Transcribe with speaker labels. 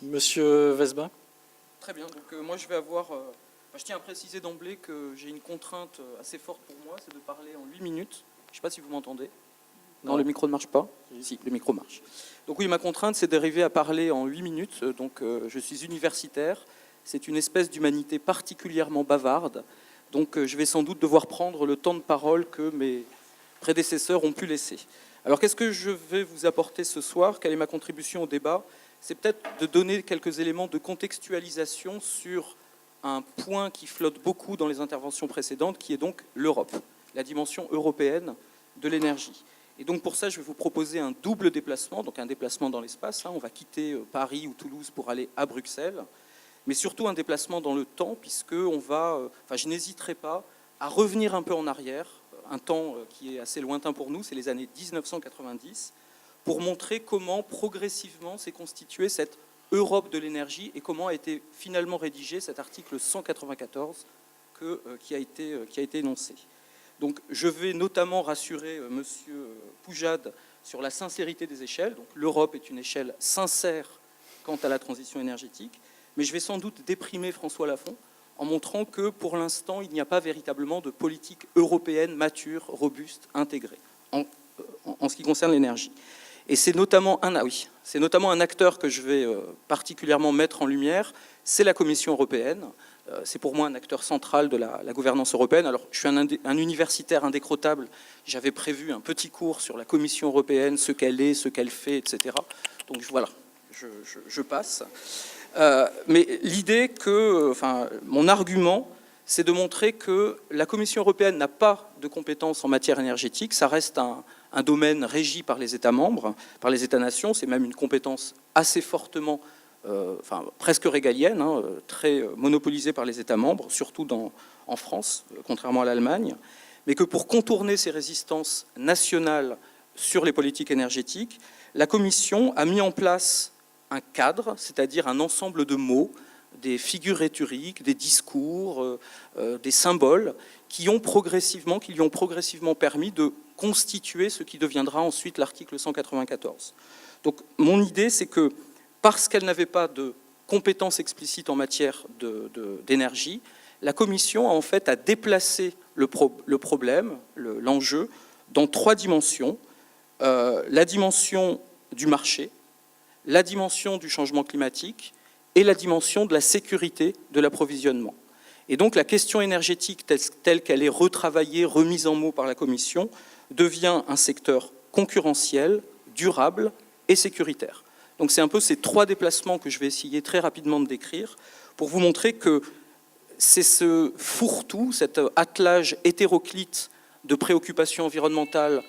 Speaker 1: Monsieur Vesba.
Speaker 2: Très bien, donc moi je vais avoir... je tiens à préciser d'emblée que j'ai une contrainte assez forte pour moi, c'est de parler en 8 minutes. Je ne sais pas si vous m'entendez. Non, le micro ne marche pas. Si, le micro marche. Donc oui, ma contrainte, c'est d'arriver à parler en 8 minutes. Donc je suis universitaire. C'est une espèce d'humanité particulièrement bavarde. Donc je vais sans doute devoir prendre le temps de parole que mes prédécesseurs ont pu laisser. Alors qu'est-ce que je vais vous apporter ce soir? Quelle est ma contribution au débat? C'est peut-être de donner quelques éléments de contextualisation sur un point qui flotte beaucoup dans les interventions précédentes, qui est donc l'Europe, la dimension européenne de l'énergie. Et donc pour ça, je vais vous proposer un double déplacement, donc un déplacement dans l'espace. On va quitter Paris ou Toulouse pour aller à Bruxelles, mais surtout un déplacement dans le temps, puisque je n'hésiterai pas à revenir un peu en arrière, un temps qui est assez lointain pour nous, c'est les années 1990, pour montrer comment progressivement s'est constituée cette Europe de l'énergie et comment a été finalement rédigé cet article 194 qui a été énoncé. Donc, je vais notamment rassurer M. Poujade sur la sincérité des échelles. Donc, l'Europe est une échelle sincère quant à la transition énergétique, mais je vais sans doute déprimer François Lafont en montrant que, pour l'instant, il n'y a pas véritablement de politique européenne mature, robuste, intégrée en ce qui concerne l'énergie. Et c'est notamment un acteur que je vais particulièrement mettre en lumière, c'est la Commission européenne. C'est pour moi un acteur central de la gouvernance européenne. Alors, je suis un universitaire indécrottable. J'avais prévu un petit cours sur la Commission européenne, ce qu'elle est, ce qu'elle fait, etc. Donc voilà, je passe. Mais l'idée mon argument, c'est de montrer que la Commission européenne n'a pas de compétences en matière énergétique. Ça reste un domaine régi par les États membres, par les États-nations. C'est même une compétence assez fortement, presque régalienne, très monopolisée par les États membres, surtout en France, contrairement à l'Allemagne. Mais que pour contourner ces résistances nationales sur les politiques énergétiques, la Commission a mis en place un cadre, c'est-à-dire un ensemble de mots, des figures rhétoriques, des discours, des symboles qui lui ont progressivement permis de constituer ce qui deviendra ensuite l'article 194. Donc mon idée, c'est que parce qu'elle n'avait pas de compétences explicites en matière d'énergie, la Commission a en fait à déplacer le problème, l'enjeu, dans 3 dimensions. La dimension du marché, la dimension du changement climatique et la dimension de la sécurité de l'approvisionnement. Et donc la question énergétique telle qu'elle est retravaillée, remise en mots par la Commission, devient un secteur concurrentiel, durable et sécuritaire. Donc c'est un peu ces 3 déplacements que je vais essayer très rapidement de décrire pour vous montrer que c'est ce fourre-tout, cet attelage hétéroclite de préoccupations environnementales